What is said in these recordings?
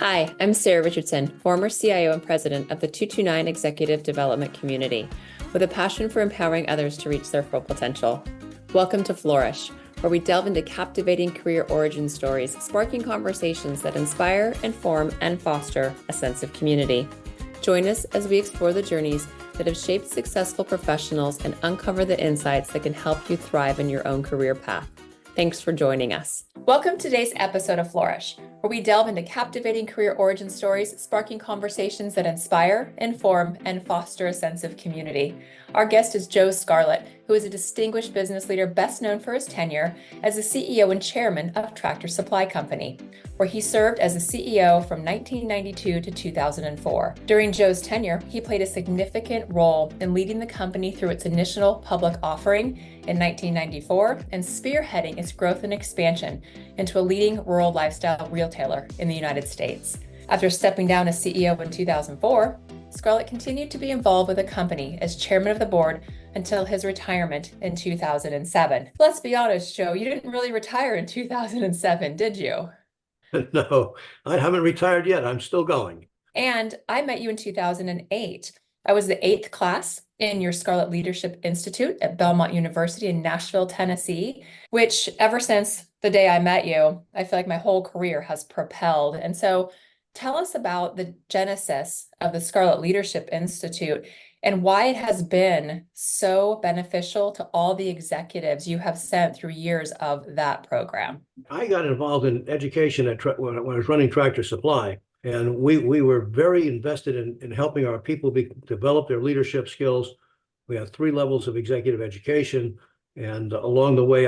Hi, I'm Sarah Richardson, former CIO and president of the 229 Executive Development Community, with a passion for empowering others to reach their full potential. Welcome to Flourish, where we delve into captivating career origin stories, sparking conversations that inspire, inform, and foster a sense of community. Join us as we explore the journeys that have shaped successful professionals and uncover the insights that can help you thrive in your own career path. Thanks for joining us. Welcome to today's episode of Flourish, where we delve into captivating career origin stories, sparking conversations that inspire, inform, and foster a sense of community. Our guest is Joe Scarlett, who is a distinguished business leader best known for his tenure as the CEO and chairman of Tractor Supply Company, where he served as a CEO from 1992 to 2004. During Joe's tenure, he played a significant role in leading the company through its initial public offering in 1994 and spearheading its growth and expansion into a leading rural lifestyle retailer in the United States. After stepping down as CEO in 2004, Scarlett continued to be involved with the company as chairman of the board until his retirement in 2007. Let's be honest, Joe, you didn't really retire in 2007, did you? No, I haven't retired yet. I'm still going. And I met you in 2008. I was the 8th class in your Scarlett Leadership Institute at Belmont University in Nashville, Tennessee, which ever since the day I met you, I feel like my whole career has propelled. And so tell us about the genesis of the Scarlett Leadership Institute and why it has been so beneficial to all the executives you have sent through years of that program. I got involved in education when I was running Tractor Supply, and we were very invested in helping our people develop their leadership skills. We have 3 levels of executive education, and along the way,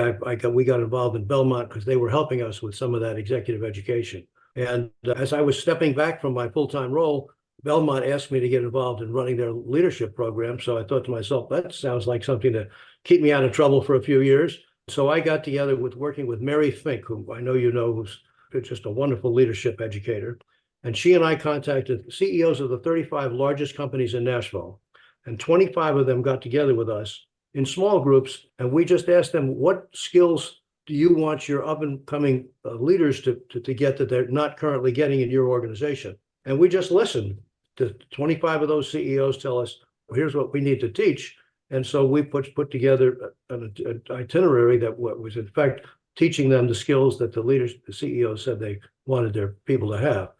we got involved in Belmont because they were helping us with some of that executive education. And as I was stepping back from my full-time role, Belmont asked me to get involved in running their leadership program. So I thought to myself, that sounds like something to keep me out of trouble for a few years. So I got together working with Mary Fink, who I know you know, who's just a wonderful leadership educator. And she and I contacted CEOs of the 35 largest companies in Nashville. And 25 of them got together with us in small groups. And we just asked them, what skills do you want your up-and-coming leaders to get that they're not currently getting in your organization? And we just listened to 25 of those CEOs tell us, well, here's what we need to teach. And so we put together an itinerary that was, in fact, teaching them the skills that the CEOs said they wanted their people to have.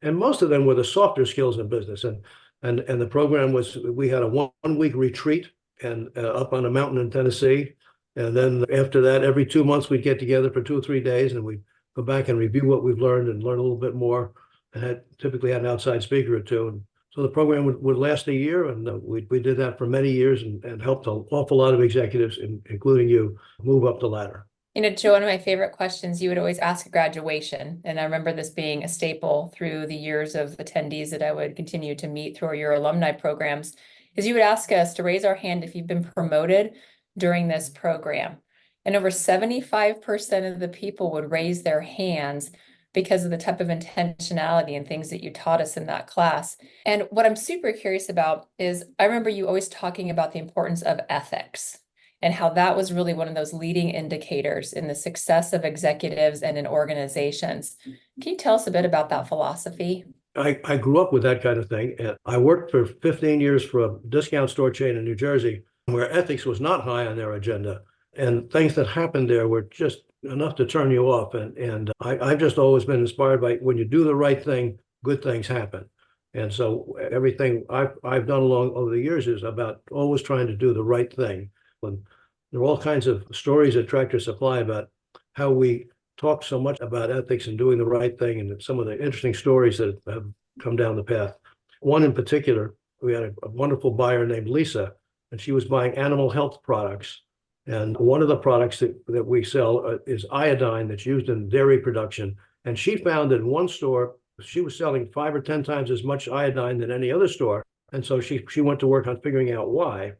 And most of them were the softer skills in business. And the program was, we had a 1-week retreat and up on a mountain in Tennessee. And then after that, every 2 months, we'd get together for 2 or 3 days, and we'd go back and review what we've learned and learn a little bit more, and typically had an outside speaker or two. And so the program would last a year, and we did that for many years and helped an awful lot of executives, including you, move up the ladder. You know, Joe, one of my favorite questions you would always ask at graduation, and I remember this being a staple through the years of attendees that I would continue to meet through your alumni programs, is you would ask us to raise our hand if you've been promoted during this program. And over 75% of the people would raise their hands because of the type of intentionality and things that you taught us in that class. And what I'm super curious about is I remember you always talking about the importance of ethics and how that was really one of those leading indicators in the success of executives and in organizations. Can you tell us a bit about that philosophy? I grew up with that kind of thing. And I worked for 15 years for a discount store chain in New Jersey where ethics was not high on their agenda. And things that happened there were just enough to turn you off. And I've just always been inspired by when you do the right thing, good things happen. And so everything I've done over the years is about always trying to do the right thing. And there are all kinds of stories at Tractor Supply about how we talk so much about ethics and doing the right thing, and some of the interesting stories that have come down the path. One in particular, we had a wonderful buyer named Lisa, and she was buying animal health products. And one of the products that we sell is iodine that's used in dairy production. And she found that in one store, she was selling 5 or 10 times as much iodine than any other store. And so she went to work on figuring out why,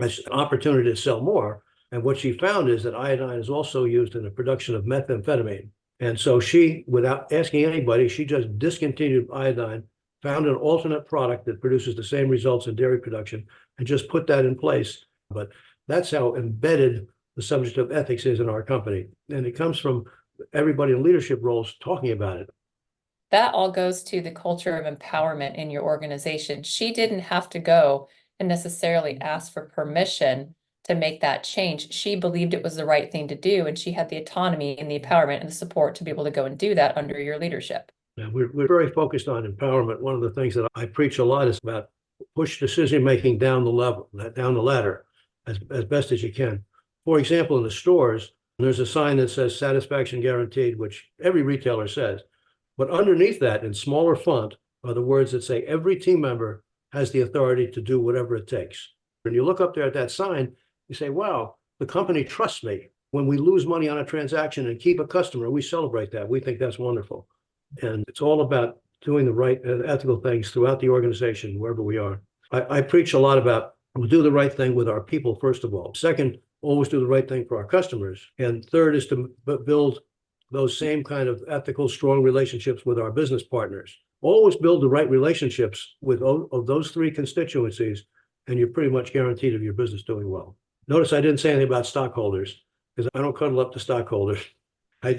as an opportunity to sell more. And what she found is that iodine is also used in the production of methamphetamine. And so she, without asking anybody, she just discontinued iodine, found an alternate product that produces the same results in dairy production, and just put that in place. But that's how embedded the subject of ethics is in our company. And it comes from everybody in leadership roles talking about it. that all goes to the culture of empowerment in your organization. She didn't have to go and necessarily ask for permission to make that change. She believed it was the right thing to do, and she had the autonomy and the empowerment and the support to be able to go and do that under your leadership. Yeah, we're very focused on empowerment. One of the things that I preach a lot is about push decision-making down the ladder as best as you can. For example, in the stores, there's a sign that says satisfaction guaranteed, which every retailer says. But underneath that, in smaller font, are the words that say every team member has the authority to do whatever it takes. When you look up there at that sign, you say, wow, the company trusts me. When we lose money on a transaction and keep a customer, we celebrate that. We think that's wonderful. And it's all about doing the right ethical things throughout the organization, wherever we are. I preach a lot about we'll do the right thing with our people, first of all. Second, always do the right thing for our customers. And third is to build those same kind of ethical, strong relationships with our business partners. Always build the right relationships with of those three constituencies, and you're pretty much guaranteed of your business doing well. Notice I didn't say anything about stockholders, because I don't cuddle up to stockholders. I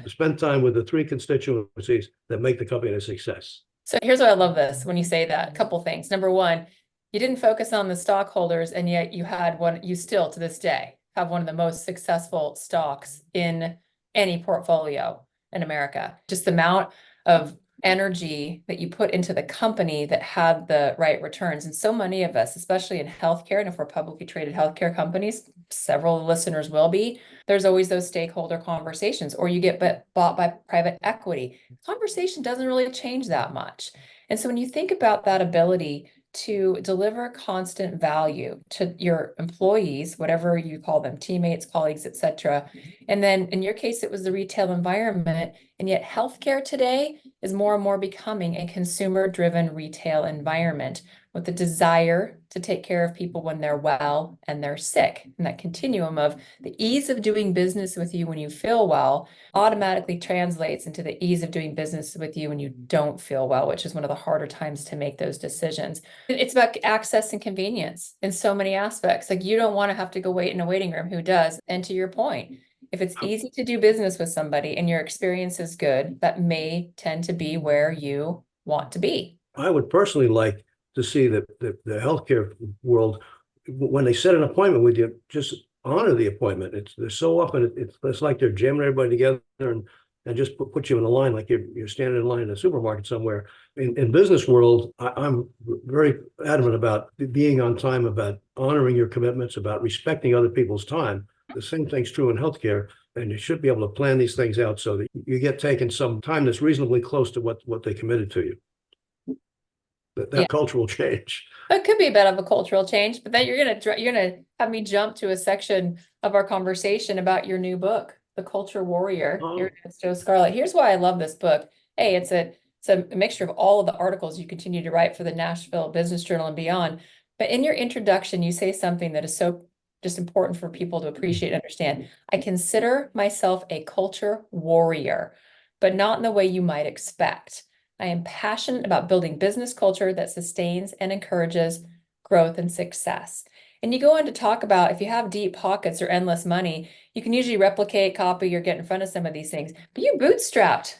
spend time with the three constituencies that make the company a success. So here's why I love this when you say that. A couple things. Number one, you didn't focus on the stockholders, and yet you still to this day have one of the most successful stocks in any portfolio in America. Just the amount of energy that you put into the company that had the right returns. And so many of us, especially in healthcare, and if we're publicly traded healthcare companies, several listeners will be, there's always those stakeholder conversations, or you get bought by private equity. Conversation doesn't really change that much. And so when you think about that ability to deliver constant value to your employees, whatever you call them, teammates, colleagues, et cetera. And then in your case, it was the retail environment. And yet healthcare today is more and more becoming a consumer-driven retail environment with the desire to take care of people when they're well and they're sick. And that continuum of the ease of doing business with you when you feel well automatically translates into the ease of doing business with you when you don't feel well, which is one of the harder times to make those decisions. It's about access and convenience in so many aspects. Like, you don't want to have to go wait in a waiting room. Who does? And to your point, if it's easy to do business with somebody and your experience is good, that may tend to be where you want to be. I would personally like to see that the healthcare world, when they set an appointment with you, just honor the appointment. There's so often it's like they're jamming everybody together and just put you in a line like you're standing in line in a supermarket somewhere. In business world, I'm very adamant about being on time, about honoring your commitments, about respecting other people's time. The same thing's true in healthcare, and you should be able to plan these things out so that you get taken some time that's reasonably close to what they committed to you. That cultural change. It could be a bit of a cultural change, but then you're gonna have me jump to a section of our conversation about your new book, The Culture Warrior. Here it is, Joe Scarlett. Here's why I love this book. Hey, it's a mixture of all of the articles you continue to write for the Nashville Business Journal and beyond. But in your introduction, you say something that is so just important for people to appreciate and understand. I consider myself a culture warrior, but not in the way you might expect. I am passionate about building business culture that sustains and encourages growth and success. And you go on to talk about, if you have deep pockets or endless money, you can usually replicate, copy, or get in front of some of these things. But you bootstrapped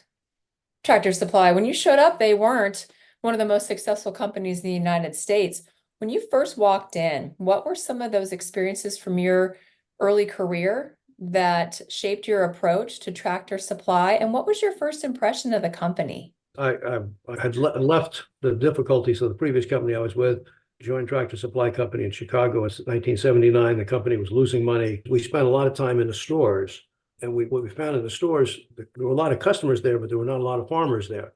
Tractor Supply. When you showed up, they weren't one of the most successful companies in the United States. When you first walked in, what were some of those experiences from your early career that shaped your approach to Tractor Supply? And what was your first impression of the company? I had left the difficulties of the previous company I was with, joined Tractor Supply Company in Chicago in 1979. The company was losing money. We spent a lot of time in the stores, and what we found in the stores, there were a lot of customers there, but there were not a lot of farmers there.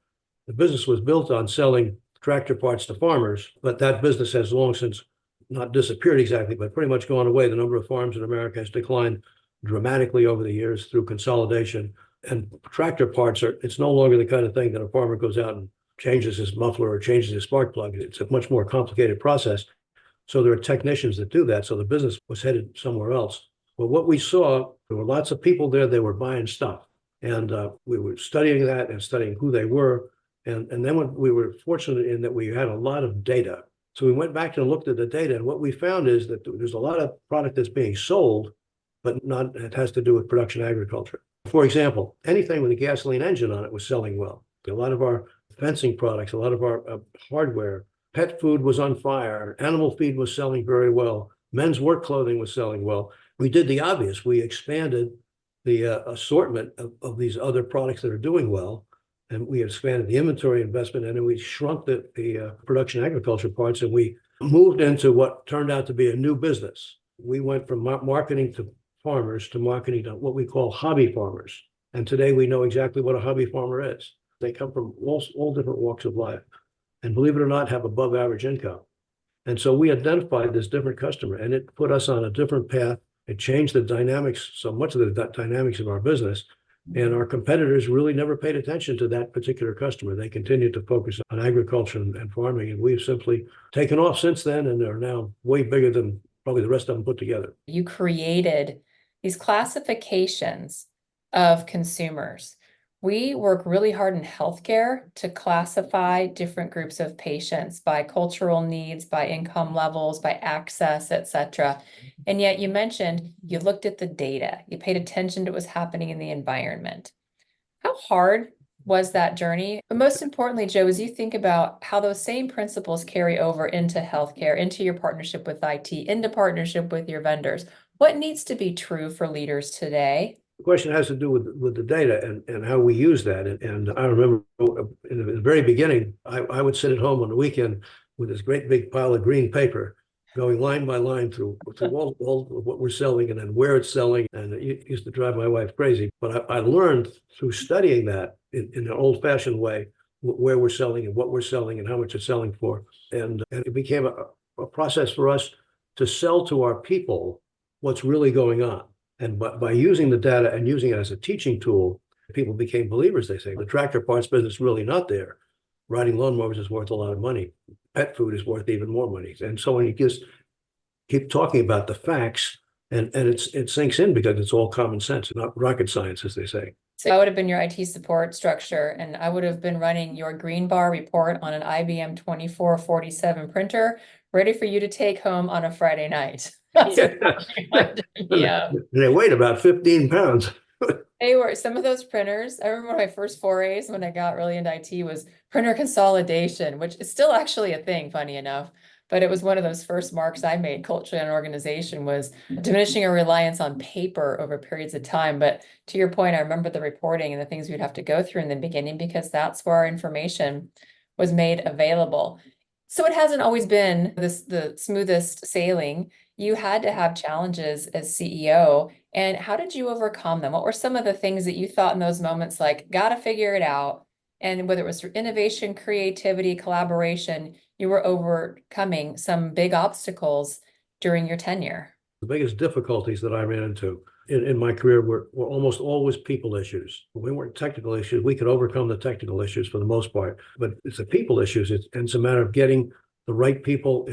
The business was built on selling tractor parts to farmers, but that business has long since not disappeared exactly, but pretty much gone away. The number of farms in America has declined dramatically over the years through consolidation. And tractor parts it's no longer the kind of thing that a farmer goes out and changes his muffler or changes his spark plug. It's a much more complicated process. So there are technicians that do that. So the business was headed somewhere else. Well, what we saw, there were lots of people there. They were buying stuff. And we were studying that and studying who they were. And then we were fortunate in that we had a lot of data. So we went back and looked at the data. And what we found is that there's a lot of product that's being sold, but it has to do with production agriculture. For example, anything with a gasoline engine on it was selling well. A lot of our fencing products, a lot of our hardware, pet food was on fire, animal feed was selling very well, men's work clothing was selling well. We did the obvious. We expanded the assortment of these other products that are doing well, and we expanded the inventory investment, and then we shrunk the production agriculture parts, and we moved into what turned out to be a new business. We went from marketing to farmers to marketing to what we call hobby farmers. And today we know exactly what a hobby farmer is. They come from all different walks of life, and believe it or not, have above average income. And so we identified this different customer, and it put us on a different path. It changed the dynamics, so much of the dynamics of our business. And our competitors really never paid attention to that particular customer. They continued to focus on agriculture and farming, and we've simply taken off since then, and are now way bigger than probably the rest of them put together. You created these classifications of consumers. We work really hard in healthcare to classify different groups of patients by cultural needs, by income levels, by access, et cetera. And yet you mentioned you looked at the data, you paid attention to what was happening in the environment. How hard was that journey? But most importantly, Joe, as you think about how those same principles carry over into healthcare, into your partnership with IT, into partnership with your vendors, what needs to be true for leaders today? The question has to do with the data and how we use that. And I remember in the very beginning, I would sit at home on the weekend with this great big pile of green paper, going line by line through all of what we're selling and then where it's selling. And it used to drive my wife crazy. But I learned through studying that in an old-fashioned way, where we're selling and what we're selling and how much it's selling for. And it became a process for us to sell to our people what's really going on. And by using the data and using it as a teaching tool, people became believers. They say the tractor parts business is really not there. Riding lawnmowers is worth a lot of money. Pet food is worth even more money. And so when you just keep talking about the facts, and it sinks in because it's all common sense, not rocket science, as they say. So I would have been your IT support structure, and I would have been running your green bar report on an IBM 2447 printer, ready for you to take home on a Friday night. Yeah. They weighed about 15 pounds. They were some of those printers. I remember my first forays when I got really into IT was printer consolidation, which is still actually a thing, funny enough. But it was one of those first marks I made culturally in an organization was diminishing a reliance on paper over periods of time. But to your point, I remember the reporting and the things we'd have to go through in the beginning because that's where our information was made available. So it hasn't always been the smoothest sailing. You had to have challenges as CEO. And how did you overcome them? What were some of the things that you thought in those moments, like, got to figure it out? And whether it was through innovation, creativity, collaboration, you were overcoming some big obstacles during your tenure. The biggest difficulties that I ran into in my career were almost always people issues. We weren't technical issues. We could overcome the technical issues for the most part, but it's the people issues. It's a matter of getting the right people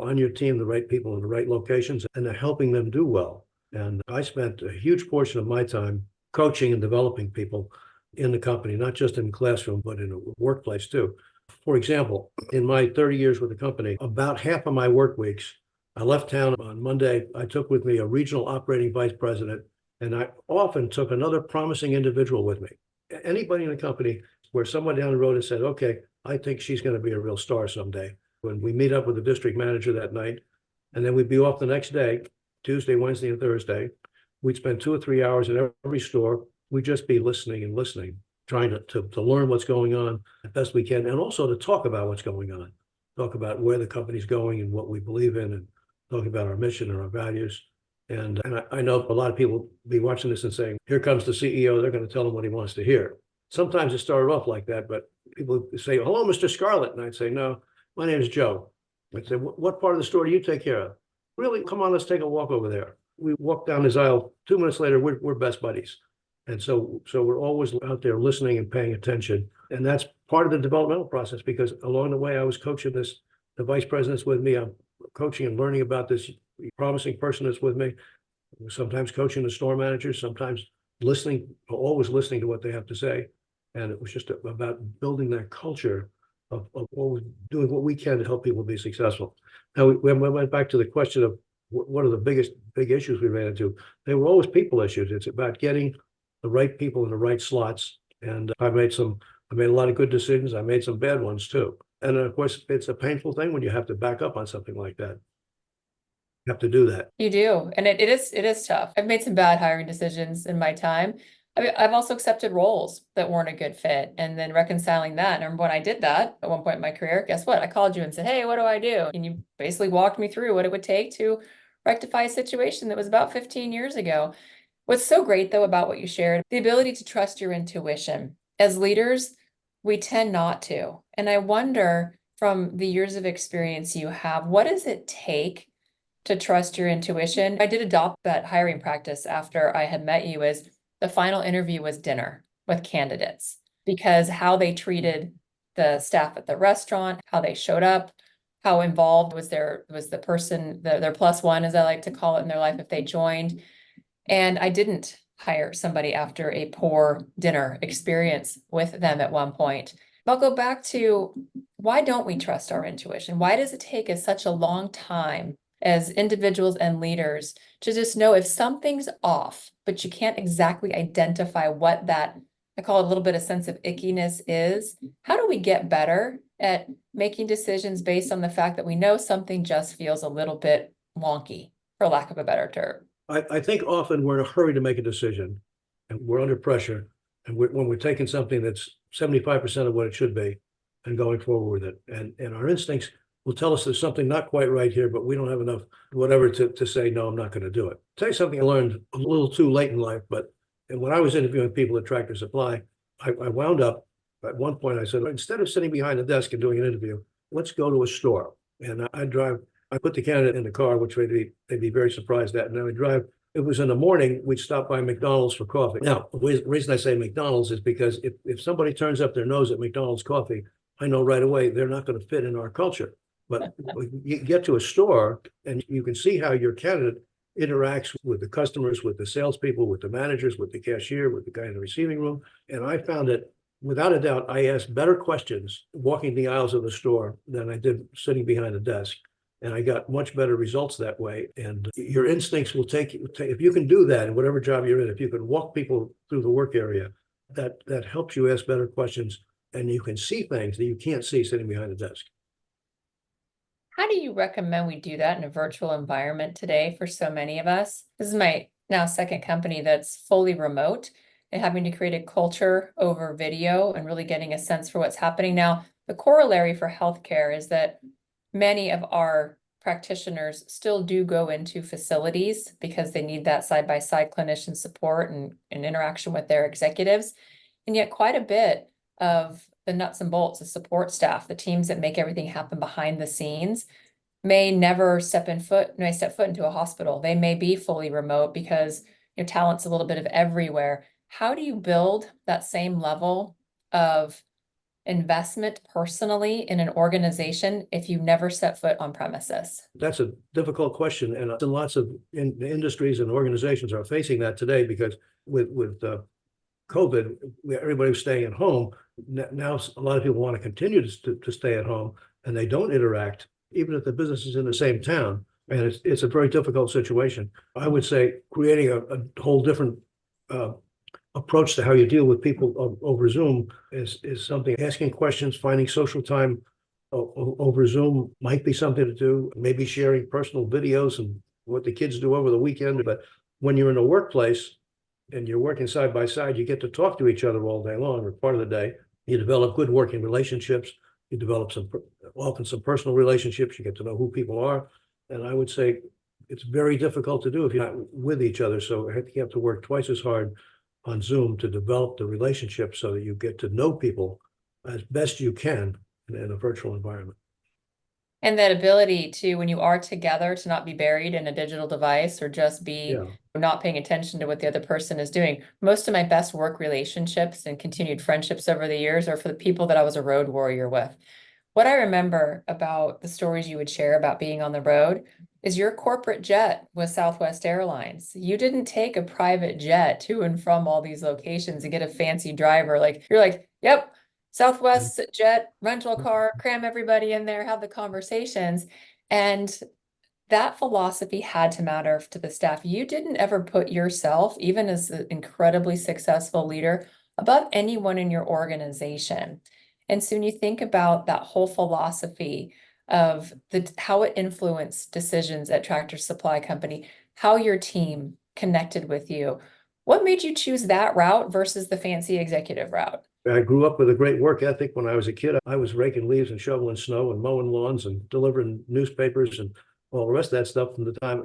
on your team, the right people in the right locations, and helping them do well. And I spent a huge portion of my time coaching and developing people in the company, not just in the classroom, but in the workplace too. For example, in my 30 years with the company, about half of my work weeks, I left town on Monday. I took with me a regional operating vice president, and I often took another promising individual with me. Anybody in the company where someone down the road has said, okay, I think she's going to be a real star someday. When we meet up with the district manager that night, and then we'd be off the next day, Tuesday, Wednesday, and Thursday. We'd spend 2 or 3 hours in every store. We'd just be listening and listening, trying to learn what's going on as best we can, and also to talk about what's going on, talk about where the company's going and what we believe in, and talking about our mission and our values. And I know a lot of people be watching this and saying, here comes the CEO, they're going to tell him what he wants to hear. Sometimes it started off like that, but people say, hello, Mr. Scarlett. And I'd say, no, my name is Joe. I'd say, what part of the store do you take care of? Really, come on, let's take a walk over there. We walk down this aisle. 2 minutes later, we're best buddies. And so we're always out there listening and paying attention. And that's part of the developmental process, because along the way, I was coaching the vice president's with me. I'm coaching and learning about this promising person that's with me. Sometimes coaching the store managers, sometimes always listening to what they have to say. And it was just about building that culture of always doing what we can to help people be successful. Now, we went back to the question of what are the big issues we ran into. They were always people issues. It's about getting the right people in the right slots. And I made some I made a lot of good decisions. I made some bad ones too. And of course, it's a painful thing when you have to back up on something like that. You have to do that. You do. And it is tough. I've made some bad hiring decisions in my time. I've also accepted roles that weren't a good fit and then reconciling that. And when I did that at one point in my career, guess what? I called you and said, hey, what do I do? And you basically walked me through what it would take to rectify a situation that was about 15 years ago. What's so great though about what you shared, the ability to trust your intuition. As leaders, we tend not to. And I wonder from the years of experience you have, what does it take to trust your intuition? I did adopt that hiring practice after I had met you, as the final interview was dinner with candidates, because how they treated the staff at the restaurant, how they showed up, how involved was the person, their plus one, as I like to call it, in their life if they joined. And I didn't hire somebody after a poor dinner experience with them at one point. I'll go back to, why don't we trust our intuition? Why does it take us such a long time as individuals and leaders to just know if something's off, but you can't exactly identify what that, I call it a little bit of sense of ickiness is? How do we get better at making decisions based on the fact that we know something just feels a little bit wonky, for lack of a better term? I think often we're in a hurry to make a decision and we're under pressure. And when we're taking something that's 75% of what it should be and going forward with it. And our instincts will tell us there's something not quite right here, but we don't have enough whatever to say, no, I'm not going to do it. I'll tell you something I learned a little too late in life, but when I was interviewing people at Tractor Supply, I wound up, at one point I said, instead of sitting behind the desk and doing an interview, let's go to a store. And I put the candidate in the car, which they'd be very surprised at. And then we drive. It was in the morning, we'd stop by McDonald's for coffee. Now, the reason I say McDonald's is because if somebody turns up their nose at McDonald's coffee, I know right away they're not going to fit in our culture. But you get to a store and you can see how your candidate interacts with the customers, with the salespeople, with the managers, with the cashier, with the guy in the receiving room. And I found that, without a doubt, I asked better questions walking the aisles of the store than I did sitting behind a desk. And I got much better results that way. And your instincts will take you, if you can do that in whatever job you're in, if you can walk people through the work area, that helps you ask better questions and you can see things that you can't see sitting behind a desk. How do you recommend we do that in a virtual environment today for so many of us? This is my now second company that's fully remote, and having to create a culture over video and really getting a sense for what's happening. Now, the corollary for healthcare is that many of our practitioners still do go into facilities because they need that side-by-side clinician support and interaction with their executives. And yet quite a bit of the nuts and bolts, the support staff, the teams that make everything happen behind the scenes, may step foot into a hospital. They may be fully remote because talent's a little bit of everywhere. How do you build that same level of investment personally in an organization if you never set foot on premises? That's a difficult question, and lots of industries and organizations are facing that today because with COVID, everybody was staying at home. Now a lot of people want to continue to stay at home, and they don't interact, even if the business is in the same town. And it's a very difficult situation. I would say creating a whole different approach to how you deal with people over Zoom is something. Asking questions, finding social time over Zoom might be something to do. Maybe sharing personal videos and what the kids do over the weekend. But when you're in a workplace and you're working side by side, you get to talk to each other all day long or part of the day. You develop good working relationships. You develop often some personal relationships. You get to know who people are. And I would say it's very difficult to do if you're not with each other. So I think you have to work twice as hard on Zoom to develop the relationship so that you get to know people as best you can in a virtual environment. And that ability to, when you are together, to not be buried in a digital device or just be not paying attention to what the other person is doing. Most of my best work relationships and continued friendships over the years are for the people that I was a road warrior with. What I remember about the stories you would share about being on the road is your corporate jet was Southwest Airlines. You didn't take a private jet to and from all these locations and get a fancy driver. You're like, yep, Southwest jet, rental car, cram everybody in there, have the conversations. And that philosophy had to matter to the staff. You didn't ever put yourself, even as an incredibly successful leader, above anyone in your organization. And so when you think about that whole philosophy of how it influenced decisions at Tractor Supply Company, how your team connected with you, what made you choose that route versus the fancy executive route? I grew up with a great work ethic. When I was a kid, I was raking leaves and shoveling snow and mowing lawns and delivering newspapers and all the rest of that stuff from the time,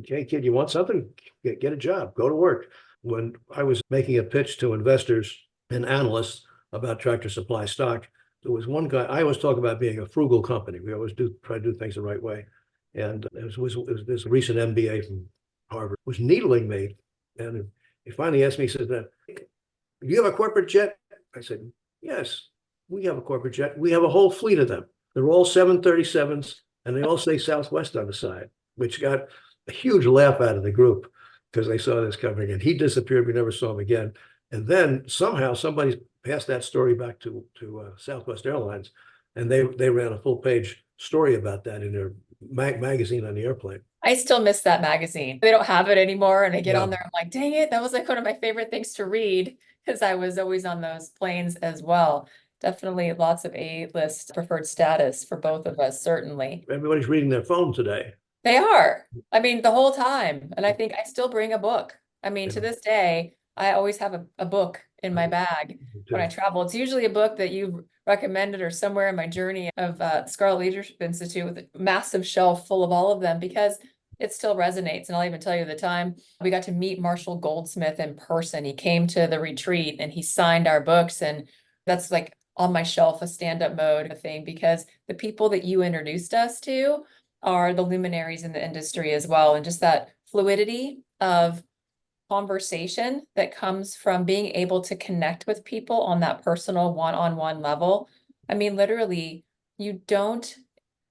hey kid, you want something? Get a job, go to work. When I was making a pitch to investors and analysts about Tractor Supply stock, there was one guy. I always talk about being a frugal company. We always try to do things the right way. And it was this recent MBA from Harvard was needling me. And he finally asked me, he says, do you have a corporate jet? I said, yes, we have a corporate jet. We have a whole fleet of them. They're all 737s, and they all say Southwest on the side, which got a huge laugh out of the group because they saw this coming. And he disappeared. We never saw him again. And then somehow somebody passed that story back to Southwest Airlines, and they ran a full page story about that in their magazine on the airplane. I still miss that magazine. They don't have it anymore. And I get Yeah. on there, I'm like, dang it, that was like one of my favorite things to read because I was always on those planes as well. Definitely lots of A-list preferred status for both of us, certainly. Everybody's reading their phone today. They are. I mean, the whole time. And I think I still bring a book. I mean, to this day, I always have a book in my bag when I travel. It's usually a book that you recommended or somewhere in my journey of Scarlett Leadership Institute with a massive shelf full of all of them because it still resonates. And I'll even tell you the time we got to meet Marshall Goldsmith in person. He came to the retreat and he signed our books. And that's like on my shelf, a stand-up mode thing, because the people that you introduced us to are the luminaries in the industry as well. And just that fluidity of conversation that comes from being able to connect with people on that personal one-on-one level. I mean, literally, you don't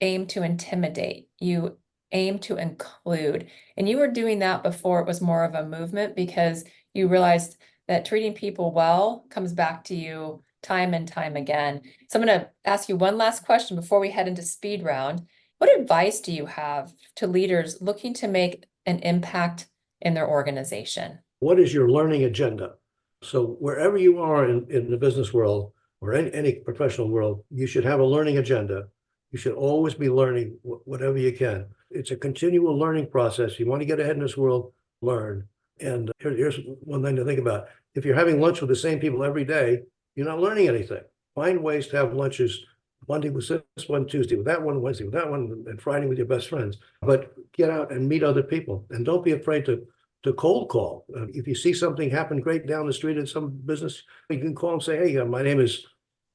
aim to intimidate, you aim to include. And you were doing that before it was more of a movement because you realized that treating people well comes back to you time and time again. So I'm going to ask you one last question before we head into speed round. What advice do you have to leaders looking to make an impact in their organization? What is your learning agenda? So wherever you are in the business world or any professional world, you should have a learning agenda. You should always be learning whatever you can. It's a continual learning process. You want to get ahead in this world, learn. And here's one thing to think about. If you're having lunch with the same people every day, you're not learning anything. Find ways to have lunches Monday with this one, Tuesday with that one, Wednesday with that one, and Friday with your best friends. But get out and meet other people. And don't be afraid to cold call. If you see something happen great down the street in some business, you can call and say, hey, my name is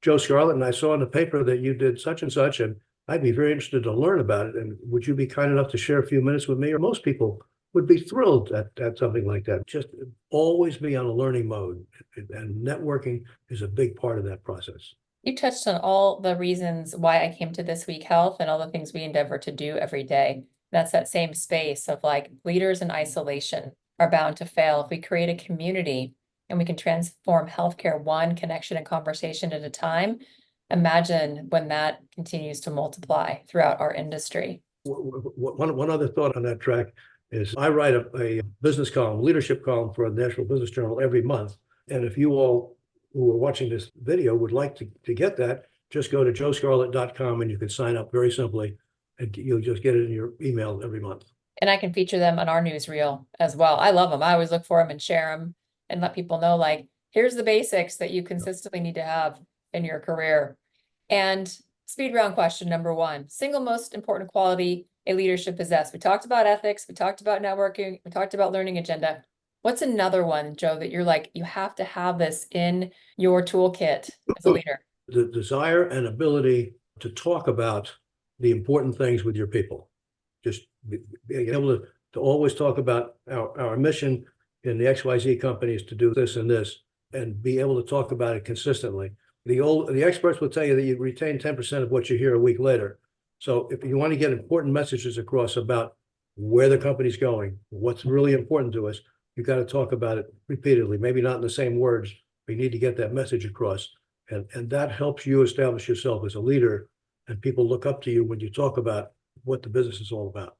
Joe Scarlett, and I saw in the paper that you did such and such, and I'd be very interested to learn about it. And would you be kind enough to share a few minutes with me? Or most people would be thrilled at something like that. Just always be on a learning mode. And networking is a big part of that process. You touched on all the reasons why I came to This Week Health and all the things we endeavor to do every day. That's that same space of like leaders in isolation are bound to fail. If we create a community and we can transform healthcare one connection and conversation at a time, imagine when that continues to multiply throughout our industry. One other thought on that track is I write a business column, leadership column for a National Business Journal every month. And if you all who are watching this video would like to get that, just go to joescarlett.com and you can sign up very simply and you'll just get it in your email every month. And I can feature them on our newsreel as well. I love them. I always look for them and share them and let people know, like, here's the basics that you consistently need to have in your career. And speed round question number one, single most important quality a leader should possess. We talked about ethics. We talked about networking. We talked about learning agenda. What's another one, Joe, that you're like, you have to have this in your toolkit as a leader? The desire and ability to talk about the important things with your people. Just being able to always talk about our mission in the XYZ company is to do this and this, and be able to talk about it consistently. The experts will tell you that you retain 10% of what you hear a week later. So if you want to get important messages across about where the company's going, what's really important to us, you've got to talk about it repeatedly, maybe not in the same words, but you need to get that message across. And that helps you establish yourself as a leader, and people look up to you when you talk about what the business is all about.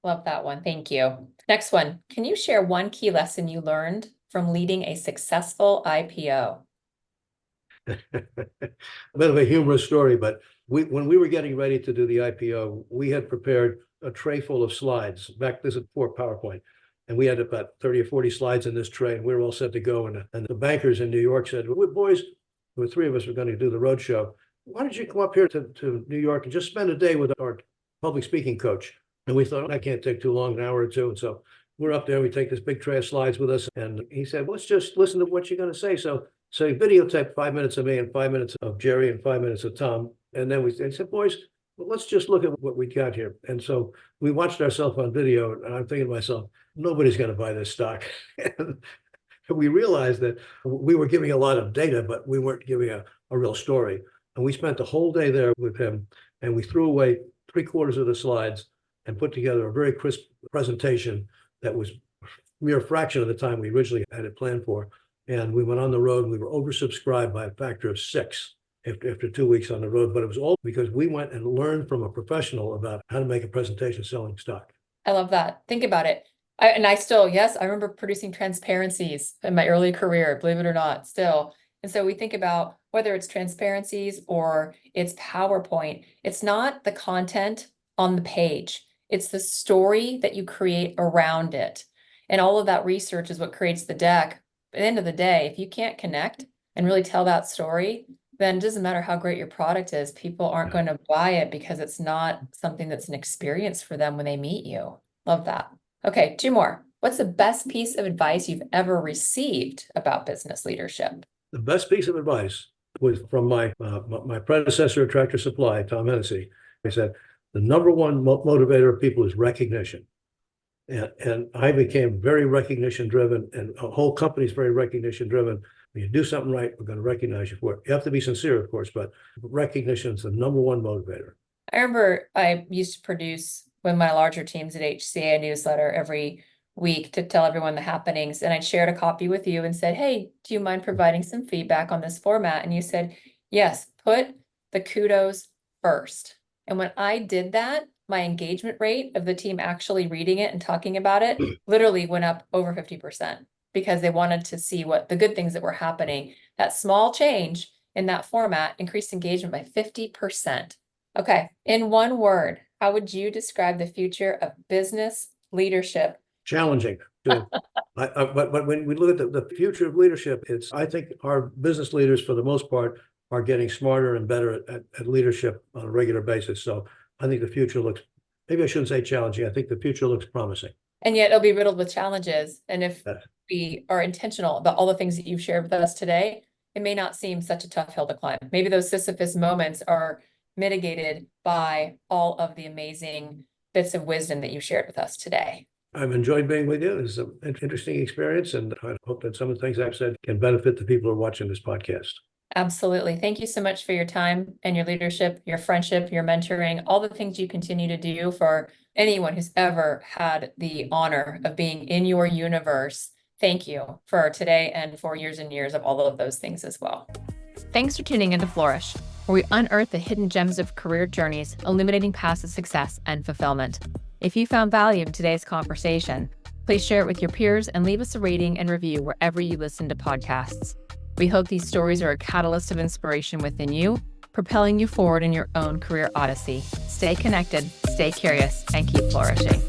Love that one. Thank you. Next one. Can you share one key lesson you learned from leading a successful IPO? A bit of a humorous story, but when we were getting ready to do the IPO, we had prepared a tray full of slides. This is before PowerPoint. And we had about 30 or 40 slides in this tray, and we were all set to go. And the bankers in New York said, well, boys, there were three of us were going to do the road show. Why don't you come up here to New York and just spend a day with our public speaking coach? And we thought, that can't take too long, an hour or two. And so we're up there, we take this big tray of slides with us. And he said, let's just listen to what you're going to say. So he videotaped 5 minutes of me and 5 minutes of Jerry and 5 minutes of Tom. And then we said, boys, well, let's just look at what we got here. And so we watched ourselves on video, and I'm thinking to myself, nobody's going to buy this stock. And we realized that we were giving a lot of data, but we weren't giving a real story. And we spent the whole day there with him, and we threw away 3/4 of the slides and put together a very crisp presentation that was a mere fraction of the time we originally had it planned for. And we went on the road, and we were oversubscribed by a factor of 6 after 2 weeks on the road. But it was all because we went and learned from a professional about how to make a presentation selling stock. I love that. Think about it. I remember producing transparencies in my early career, believe it or not, still. And so we think about whether it's transparencies or it's PowerPoint, it's not the content on the page. It's the story that you create around it. And all of that research is what creates the deck. At the end of the day, if you can't connect and really tell that story, then it doesn't matter how great your product is. People aren't going to buy it because it's not something that's an experience for them when they meet you. Love that. Okay, 2 more. What's the best piece of advice you've ever received about business leadership? The best piece of advice was from my predecessor at Tractor Supply, Tom Hennessy. He said, the number one motivator of people is recognition. And I became very recognition driven, and a whole company is very recognition driven. When you do something right, we're going to recognize you for it. You have to be sincere, of course, but recognition is the number one motivator. I remember I used to produce with my larger teams at HCA a newsletter every week to tell everyone the happenings. And I shared a copy with you and said, hey, do you mind providing some feedback on this format? And you said, yes, put the kudos first. And when I did that, my engagement rate of the team actually reading it and talking about it literally went up over 50% because they wanted to see what the good things that were happening. That small change in that format increased engagement by 50%. Okay, in one word, how would you describe the future of business leadership? Challenging. But when we look at the future of leadership, I think our business leaders, for the most part, are getting smarter and better at leadership on a regular basis. So I think the future looks, maybe I shouldn't say challenging, I think the future looks promising. And yet it'll be riddled with challenges. And if we are intentional about all the things that you've shared with us today, it may not seem such a tough hill to climb. Maybe those Sisyphus moments are mitigated by all of the amazing bits of wisdom that you shared with us today. I've enjoyed being with you. It's an interesting experience, and I hope that some of the things I've said can benefit the people who are watching this podcast. Absolutely. Thank you so much for your time and your leadership, your friendship, your mentoring, all the things you continue to do for anyone who's ever had the honor of being in your universe. Thank you for today and for years and years of all of those things as well. Thanks for tuning into Flourish, where we unearth the hidden gems of career journeys, illuminating paths to success and fulfillment. If you found value in today's conversation, please share it with your peers and leave us a rating and review wherever you listen to podcasts. We hope these stories are a catalyst of inspiration within you, propelling you forward in your own career odyssey. Stay connected, stay curious, and keep flourishing.